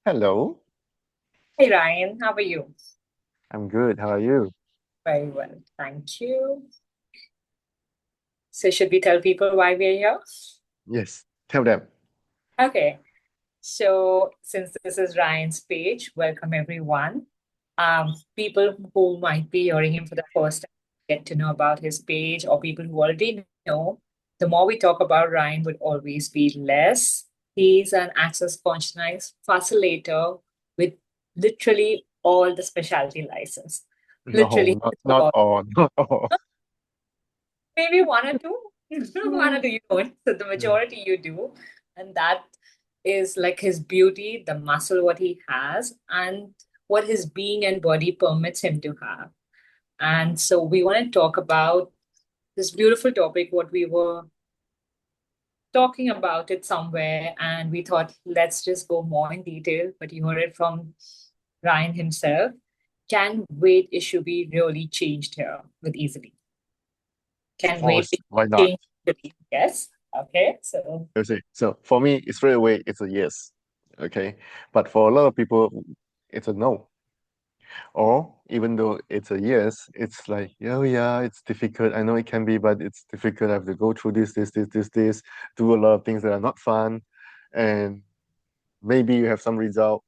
Hello, Hey Ryan, how are you? I'm good. How are you? Very well, thank you. So, should we tell people why we're here? Yes, tell them. Okay, so since this is Ryan's page, welcome everyone. People who might be hearing him for the first time get to know about his page, or people who already know. The more we talk about Ryan, would always be less. He's an access consciousness facilitator with literally all the specialty license. No, Literally, not all, not all. maybe one or two. One or two you don't. So the Yeah. majority you do. And that is like his beauty, the muscle what he has, and what his being and body permits him to have. And so we want to talk about this beautiful topic, what we were talking about it somewhere, and we thought let's just go more in detail, but you heard it from Ryan himself. Can weight issue be really changed here with easily? Of Can weight course, why not? change the yes? Okay, so You see, so for me, it's straight away, it's a yes. Okay, but for a lot of people, it's a no. Or even though it's a yes, it's like, oh yeah, it's difficult. I know it can be, but it's difficult. I have to go through this, do a lot of things that are not fun, and maybe you have some result,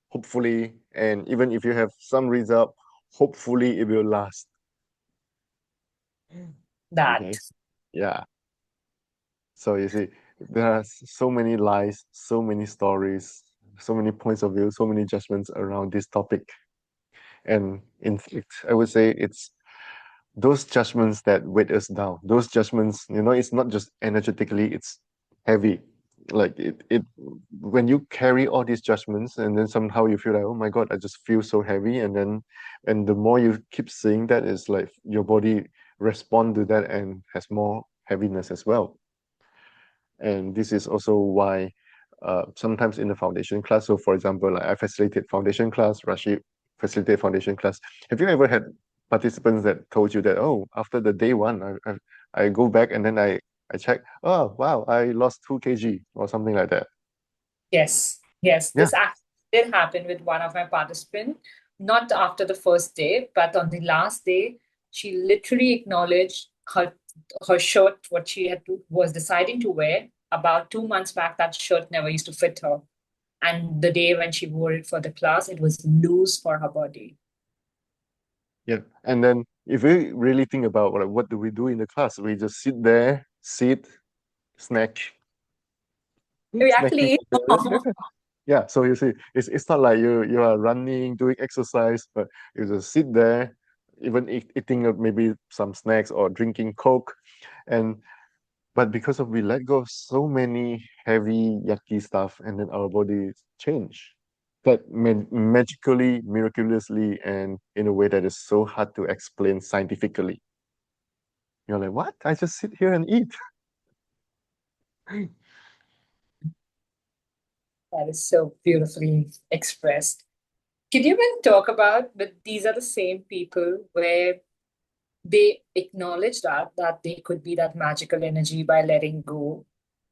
hopefully, and even if you have some result, hopefully it will last. that Okay. Yeah. So you see, there are so many lies, so many stories, so many points of view, so many judgments around this topic. And in fact, I would say it's those judgments that weight us down. Those judgments, it's not just energetically, it's heavy. Like it when you carry all these judgments and then somehow you feel like, oh my God, I just feel so heavy. And the more you keep saying that, is like your body respond to that and has more heaviness as well. And this is also why sometimes in the foundation class, so for example, like I facilitate foundation class, Raashi facilitate foundation class. Have you ever had participants that told you that, oh, after the day one, I go back and then I check, oh, wow, I lost 2 kg or something like that. yes, Yeah, this actually did happen with one of my participants, not after the first day, but on the last day, she literally acknowledged her shirt, what she was deciding to wear about 2 months back. That shirt never used to fit her, and the day when she wore it for the class, it was loose for her body. yeah. And then if we really think about like, what do we do in the class, we just sit there, snack, We snacking. actually Yeah, so you see, it's not like you are running, doing exercise, but you just sit there, even eating maybe some snacks or drinking Coke, and but because of we let go of so many heavy, yucky stuff, and then our body change, that magically, miraculously, and in a way that is so hard to explain scientifically. You're like, what? I just sit here and eat. that is so beautifully expressed. Could you even talk about, but these are the same people where they acknowledge that they could be that magical energy by letting go,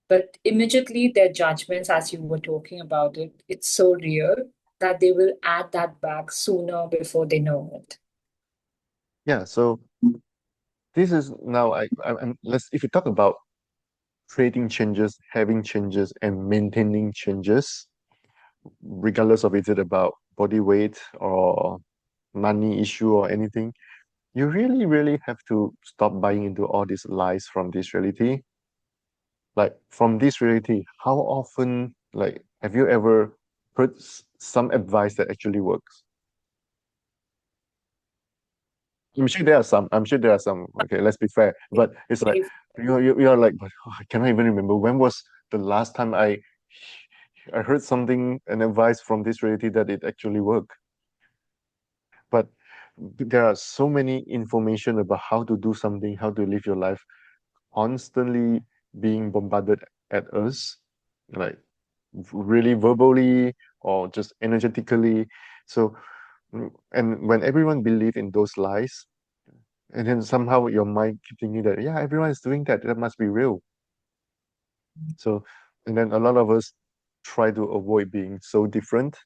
but immediately their judgments, as you were talking about it, it's so real that they will add that back sooner before they know it. Yeah, so this is now I'm let's if you talk about creating changes, having changes, and maintaining changes, regardless of is it about body weight or money issue or anything, you really, really have to stop buying into all these lies from this reality. Like from this reality, how often, like, have you ever heard some advice that actually works? I'm sure there are some. I'm sure there are some. Okay, let's be fair. But it's like If- you're like, but I cannot even remember when was the last time I heard something, an advice from this reality that it actually worked. But there are so many information about how to do something, how to live your life, constantly being bombarded at us, like really verbally or just energetically. So, and when everyone believe in those lies, and then somehow your mind keep thinking that, yeah, everyone is doing that, that must be real. So, and then a lot of us try to avoid being so different.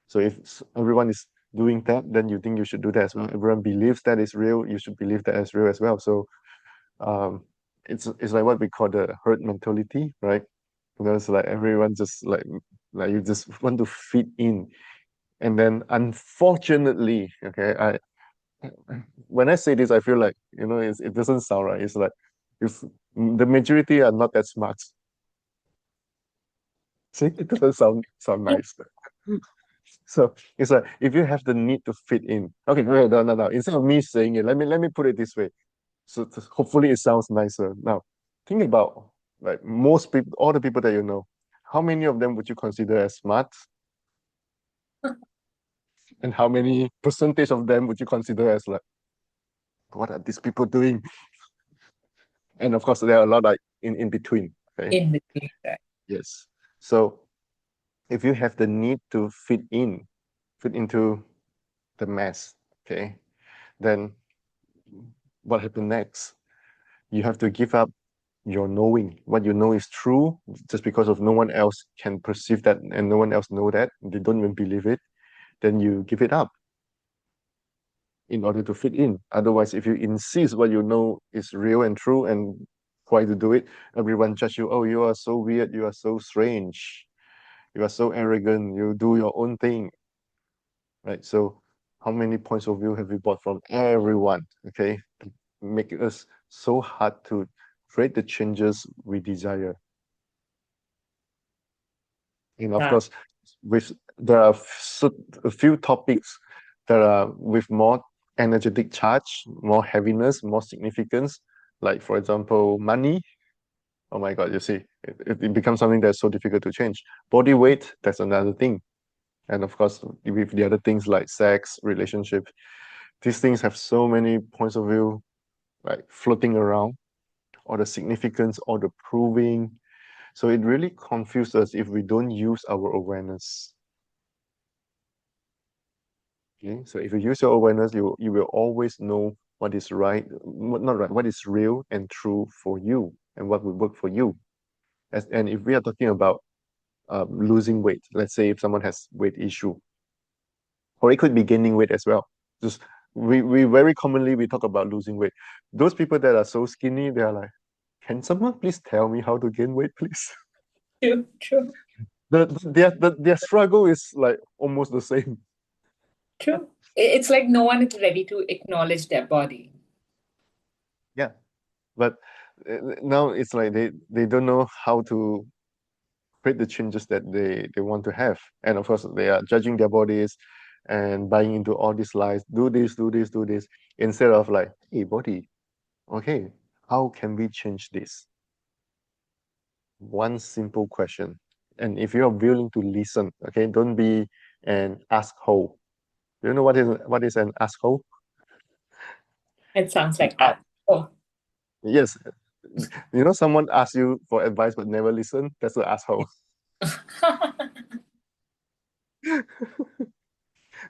So if everyone is doing that, then you think you should do that as well. Everyone believes that is real, you should believe that as real as well. So um, it's like what we call the herd mentality, right? It's like everyone just like you just want to fit in. And then unfortunately, okay, I when I say this, I feel like, it doesn't sound right. It's like if the majority are not that smart. See, it doesn't sound nice. So it's like if you have the need to fit in. Okay, no, no, no, no. Instead of me saying it, let me put it this way. So hopefully it sounds nicer. Now, think about like most people, all the people that you know. How many of them would you consider as smart, and how many percentage of them would you consider as like, what are these people doing? And of course, there are a lot like in between. Okay. in between, right? Yes. So if you have the need to fit into the mass, okay, then what happens next? You have to give up your knowing. What you know is true, just because of no one else can perceive that and no one else know that. They don't even believe it. Then you give it up in order to fit in. Otherwise, if you insist what you know is real and true and try to do it, everyone judge you. Oh, you are so weird. You are so strange. You are so arrogant. You do your own thing, right? So, how many points of view have we bought from everyone? Okay, to make us so hard to create the changes we desire. And of That course, with there are a few topics that are with more energetic charge, more heaviness, more significance. Like for example, money. Oh my God, you see, it becomes something that's so difficult to change. Body weight, that's another thing. And of course, with the other things like sex, relationship, these things have so many points of view like floating around, or the significance, or the proving. So it really confuses us if we don't use our awareness. Okay, so if you use your awareness, you will always know what is right, not right, what is real and true for you, and what will work for you. And if we are talking about losing weight, let's say if someone has weight issue, or it could be gaining weight as well. Just we very commonly we talk about losing weight. Those people that are so skinny, they are like, can someone please tell me how to gain weight, please? true, true, Their struggle is like almost the same. true. It's like no one is ready to acknowledge their body. Yeah, but now it's like they don't know how to create the changes that they want to have, and of course they are judging their bodies and buying into all these lies. Do this, do this, do this, instead of like, hey body, okay, how can we change this? One simple question. And if you're willing to listen, okay, don't be an asshole. Do you know what is an asshole? It sounds like Ah, that. Oh, yes. Someone asks you for advice but never listen. That's an asshole.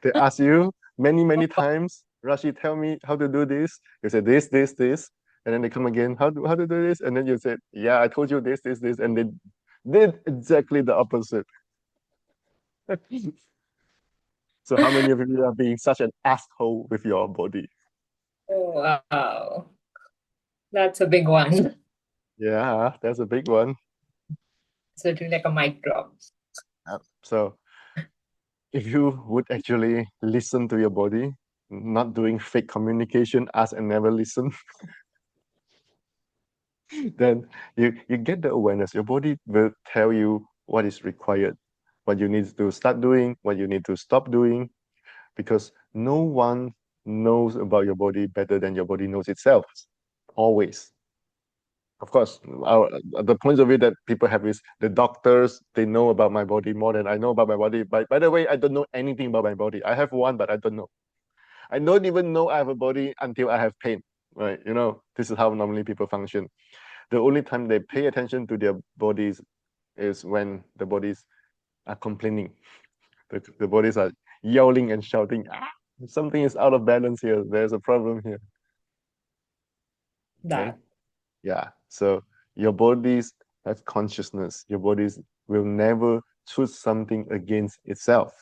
They ask you many, many times, Rashi, tell me how to do this. You say this, this, this. And then they come again, how to do this? And then you say, yeah, I told you this, this, this. And they did exactly the opposite. So how many of you are being such an asshole with your body? oh, wow. That's a big one. Yeah, that's a big one. So do like a mic drop. So if you would actually listen to your body, not doing fake communication, ask and never listen, then you get the awareness. Your body will tell you what is required, what you need to start doing, what you need to stop doing, because no one knows about your body better than your body knows itself. Always. Of course, the points of view that people have is the doctors, they know about my body more than I know about my body. By the way, I don't know anything about my body. I have one, but I don't know. I don't even know I have a body until I have pain, right? This is how normally people function. The only time they pay attention to their bodies is when the bodies are complaining. The bodies are yelling and shouting, ah, something is out of balance here. There's a problem here. Okay. That. Yeah. So your bodies have consciousness. Your bodies will never choose something against itself.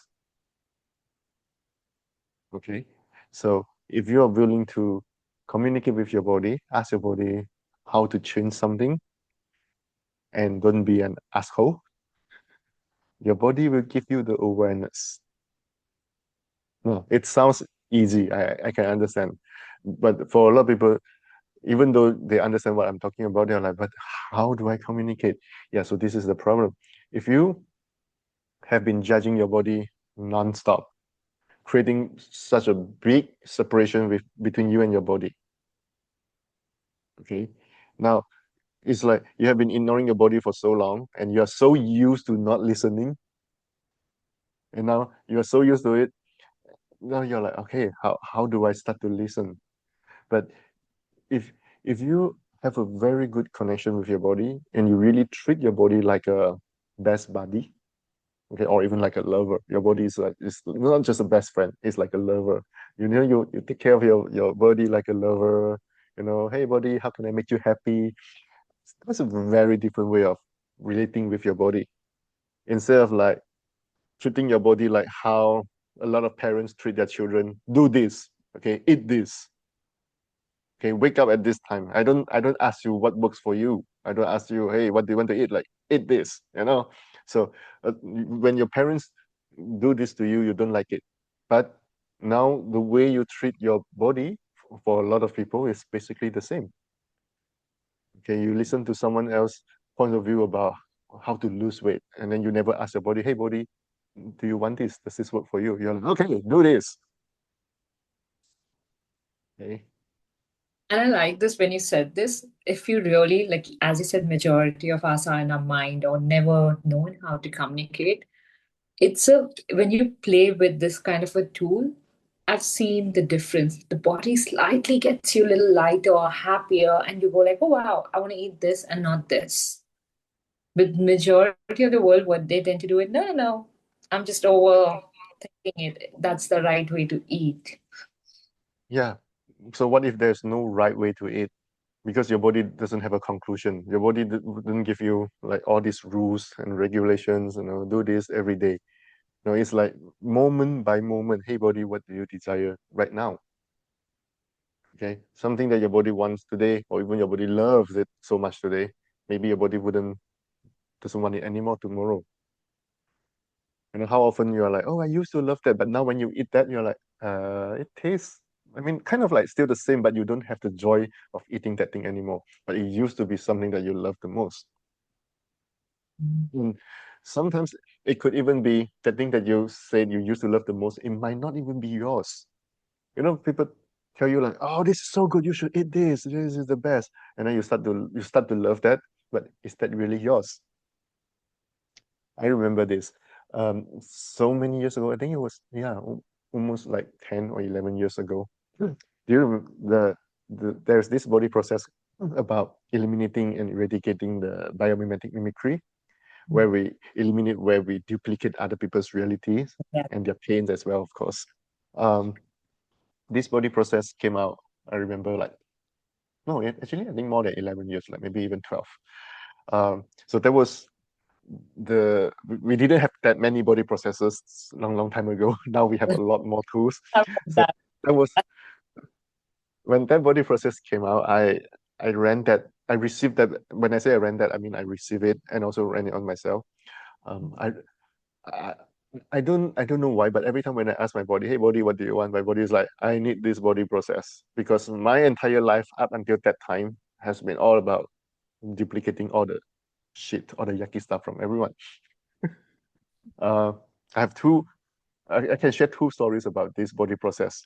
Okay. So if you are willing to communicate with your body, ask your body how to change something, and don't be an asshole, your body will give you the awareness. No, it sounds easy. I can understand. But for a lot of people, even though they understand what I'm talking about, they're like, but how do I communicate? Yeah, so this is the problem. If you have been judging your body non-stop, creating such a big separation between you and your body, okay? Now, it's like you have been ignoring your body for so long and you're so used to not listening, and now you're so used to it, now you're like, okay, how do I start to listen? But if if you have a very good connection with your body and you really treat your body like a best buddy, okay, or even like a lover, your body is like, it's not just a best friend, it's like a lover. You know, you take care of your body like a lover, hey body, how can I make you happy? That's a very different way of relating with your body, instead of like treating your body like how a lot of parents treat their children. Do this, okay, eat this, okay, wake up at this time. I don't ask you what works for you. I don't ask you, hey, what do you want to eat? Like, eat this. So when your parents do this to you, you don't like it. But now the way you treat your body for a lot of people is basically the same. Okay, you listen to someone else point of view about how to lose weight, and then you never ask your body, hey body, do you want this? Does this work for you? You're like, okay, do this. Okay. And I like this when you said this. If you really, like, as you said, majority of us are in our mind or never known how to communicate. It's a, when you play with this kind of a tool, I've seen the difference. The body slightly gets you a little lighter or happier, and you go like, oh wow, I want to eat this and not this. With majority of the world, what they tend to do is, no, no, no, I'm just overthinking it. That's the right way to eat. Yeah. So what if there's no right way to eat? Because your body doesn't have a conclusion. Your body wouldn't give you like all these rules and regulations, do this every day. No, it's like moment by moment. Hey body, what do you desire right now? Okay. Something that your body wants today, or even your body loves it so much today. Maybe your body wouldn't doesn't want it anymore tomorrow. And how often you're like, oh, I used to love that, but now when you eat that, you're like, it tastes, I mean, kind of like still the same, but you don't have the joy of eating that thing anymore. But it used to be something that you love the most. And sometimes it could even be the thing that you said you used to love the most, it might not even be yours. People tell you like, oh, this is so good, you should eat this. This is the best. And then you start to love that, but is that really yours? I remember this. So many years ago, I think it was, yeah, almost like 10 or 11 years ago. Do you remember there's this body process about eliminating and eradicating the biomimetic mimicry, where we eliminate, where we duplicate other people's realities Yeah. and their pains as well, of course. Um, this body process came out, I remember, like, no, actually, I think more than 11 years, like maybe even 12. So there was we didn't have that many body processors long time ago. Now we have a lot more tools. I love So that. that was when that body process came out. I ran that. I received that. When I say I ran that, I mean I received it and also ran it on myself. Um, I I I don't know why, but every time when I ask my body, hey body, what do you want? My body is like, I need this body process, because my entire life up until that time has been all about duplicating all the shit, all the yucky stuff from everyone. Uh, I have two. I can share two stories about this body process.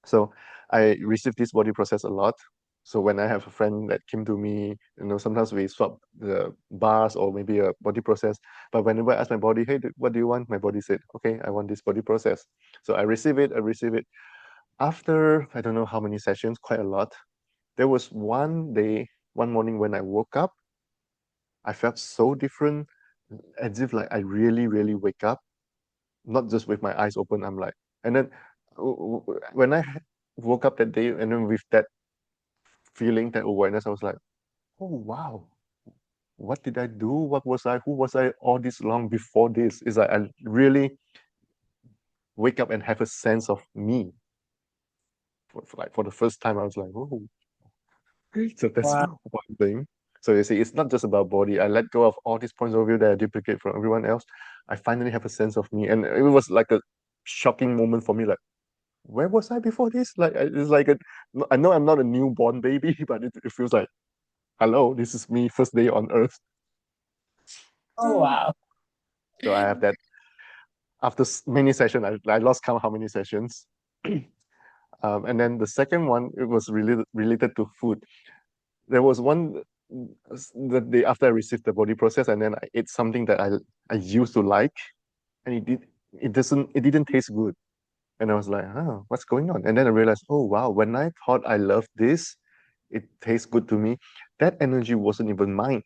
So I receive this body process a lot. So when I have a friend that came to me, sometimes we swap the bars or maybe a body process. But whenever I ask my body, hey, what do you want? My body said, okay, I want this body process. So I receive it. I receive it. After I don't know how many sessions, quite a lot. There was one day, one morning when I woke up, I felt so different, as if like I really, really wake up, not just with my eyes open. I'm like, and then when I woke up that day, and then with that feeling, that awareness, I was like, oh wow, what did I do? What was I? Who was I all this long before this? Is like I really wake up and have a sense of me. Like for the first time, I was like, oh, so that's Wow. one thing. So you see, it's not just about body. I let go of all these points of view that I duplicate from everyone else. I finally have a sense of me, and it was like a shocking moment for me. Like, where was I before this? Like, it's like I know I'm not a newborn baby, but it feels like, hello, this is me, first day on Earth. Oh, wow. So I have that. After many sessions, I lost count how many sessions. And then the second one, it was related to food. There was one the day after I received the body process, and then I ate something that I used to like, and it didn't taste good. And I was like, oh, what's going on? And then I realized, oh wow, when I thought I loved this, it tastes good to me. That energy wasn't even mine.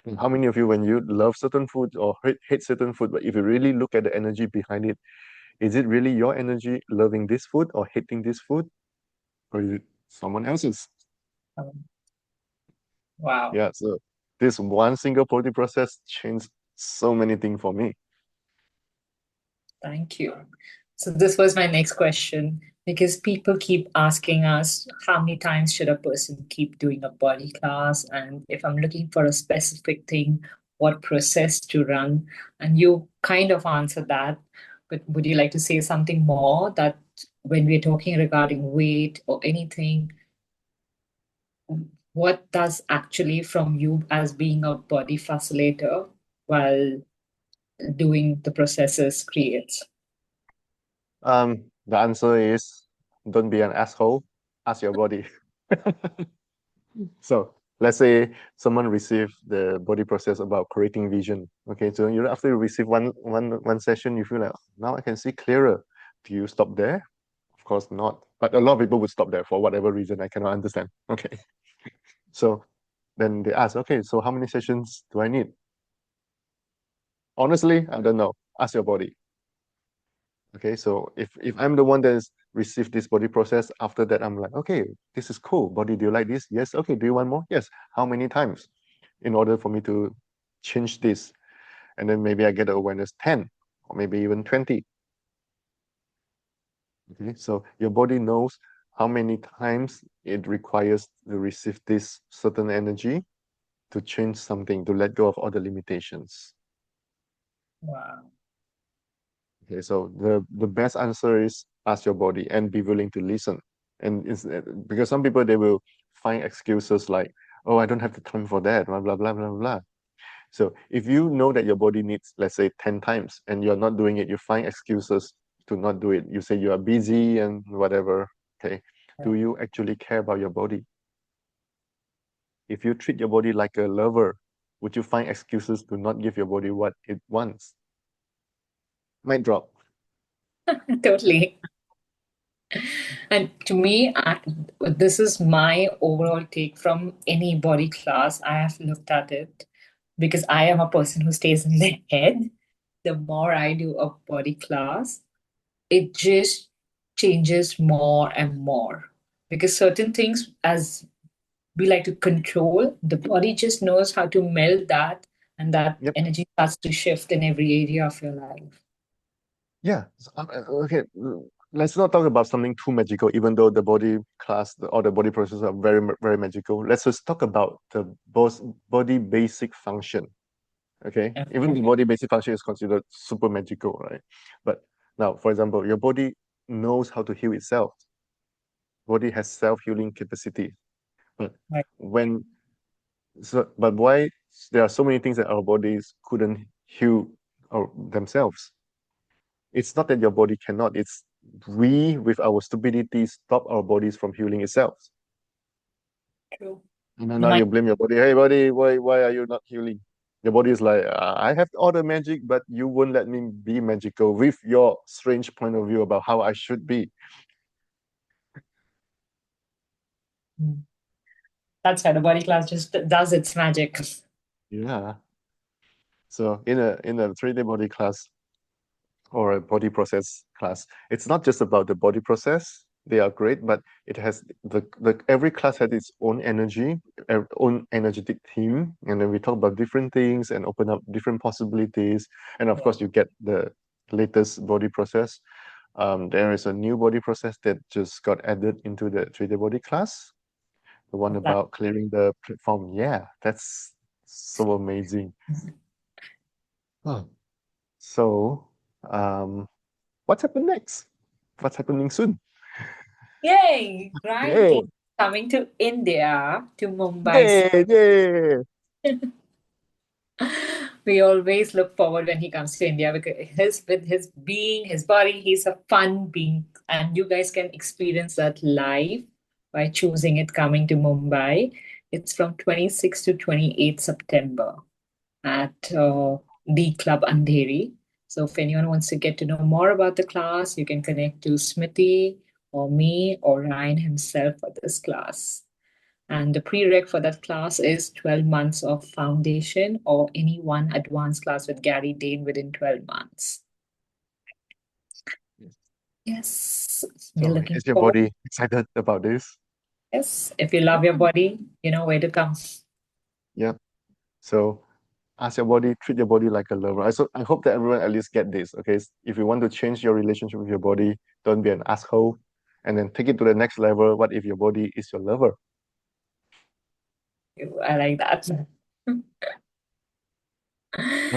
And how many of you, when you love certain food or hate certain food, but if you really look at the energy behind it, is it really your energy loving this food or hating this food? Or is it someone else's? Um, Wow. Yeah, so this one single body process changed so many things for me. Thank you. So this was my next question because people keep asking us how many times should a person keep doing a body class, and if I'm looking for a specific thing, what process to run. And you kind of answered that, but would you like to say something more that when we're talking regarding weight or anything, what does actually from you as being a body facilitator while doing the processes creates? The answer is don't be an asshole. Ask your body. So let's say someone received the body process about creating vision. Okay, so you after you receive one session, you feel like now I can see clearer. Do you stop there? Of course not. But a lot of people would stop there for whatever reason I cannot understand. Okay. So then they ask, okay, so how many sessions do I need? Honestly, I don't know. Ask your body. Okay, so if I'm the one that has received this body process, after that I'm like, okay, this is cool. Body, do you like this? Yes. Okay, do you want more? Yes. How many times in order for me to change this? And then maybe I get the awareness 10 or maybe even 20. Okay, so your body knows how many times it requires to receive this certain energy to change something, to let go of all the limitations. Wow. Okay, so the best answer is ask your body and be willing to listen. And it's because some people they will find excuses like, oh, I don't have the time for that, blah blah blah blah blah. So if you know that your body needs, let's say, 10 times and you're not doing it, you find excuses to not do it. You say you are busy and whatever. Okay. Do you actually care about your body? If you treat your body like a lover, would you find excuses to not give your body what it wants? Might drop. Totally. And to me, this is my overall take from any body class. I have looked at it because I am a person who stays in the head. The more I do a body class, it just changes more and more. Because certain things, as we like to control, the body just knows how to meld that, and that Yep. energy starts to shift in every area of your life. Yeah. Okay. Let's not talk about something too magical, even though the body class or the body processes are very magical. Let's just talk about the body basic function. Okay. Yeah. Even the body basic function is considered super magical, right? But now, for example, your body knows how to heal itself. Body has self-healing capacity. But Right. when but why there are so many things that our bodies couldn't heal themselves? It's not that your body cannot, it's we, with our stupidity, stop our bodies from healing itself. True. And then The now mind. you blame your body. Hey, body, why are you not healing? Your body is like, I have all the magic, but you won't let me be magical with your strange point of view about how I should be. That's why the body class just does its magic. Yeah. So in a 3D body class, or a body process class. It's not just about the body process. They are great, but it has the every class has its own energy, own energetic theme, and then we talk about different things and open up different possibilities. And of Yeah. course, you get the latest body process. There is a new body process that just got added into the 3D body class. The one about clearing the platform. Yeah, that's so amazing. Oh. So, um, what's happened next? What's happening soon? Yay! Ryan Yay! King coming to India, to Mumbai. Yay! Yay! We always look forward when he comes to India because with his being, his body, he's a fun being, and you guys can experience that live by choosing it coming to Mumbai. It's from 26 to 28 September at the Club Andheri. So if anyone wants to get to know more about the class, you can connect to Smiti or me or Ryan himself for this class. And the prereq for that class is 12 months of foundation or any one advanced class with Gary Dane within 12 months. Yes. Yes, we're So, looking is your forward. body excited about this? Yes, if you love your body, you know where to come. Yeah. So, ask your body, treat your body like a lover. I hope that everyone at least get this. Okay, if you want to change your relationship with your body, don't be an asshole, and then take it to the next level. What if your body is your lover? I like that. All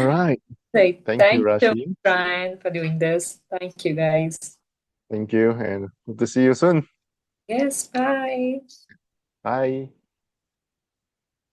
right. Right. Thank you, Thank you, Rashi. Brian, for doing this. Thank you, guys. Thank you, and hope to see you soon. Yes, bye. Bye.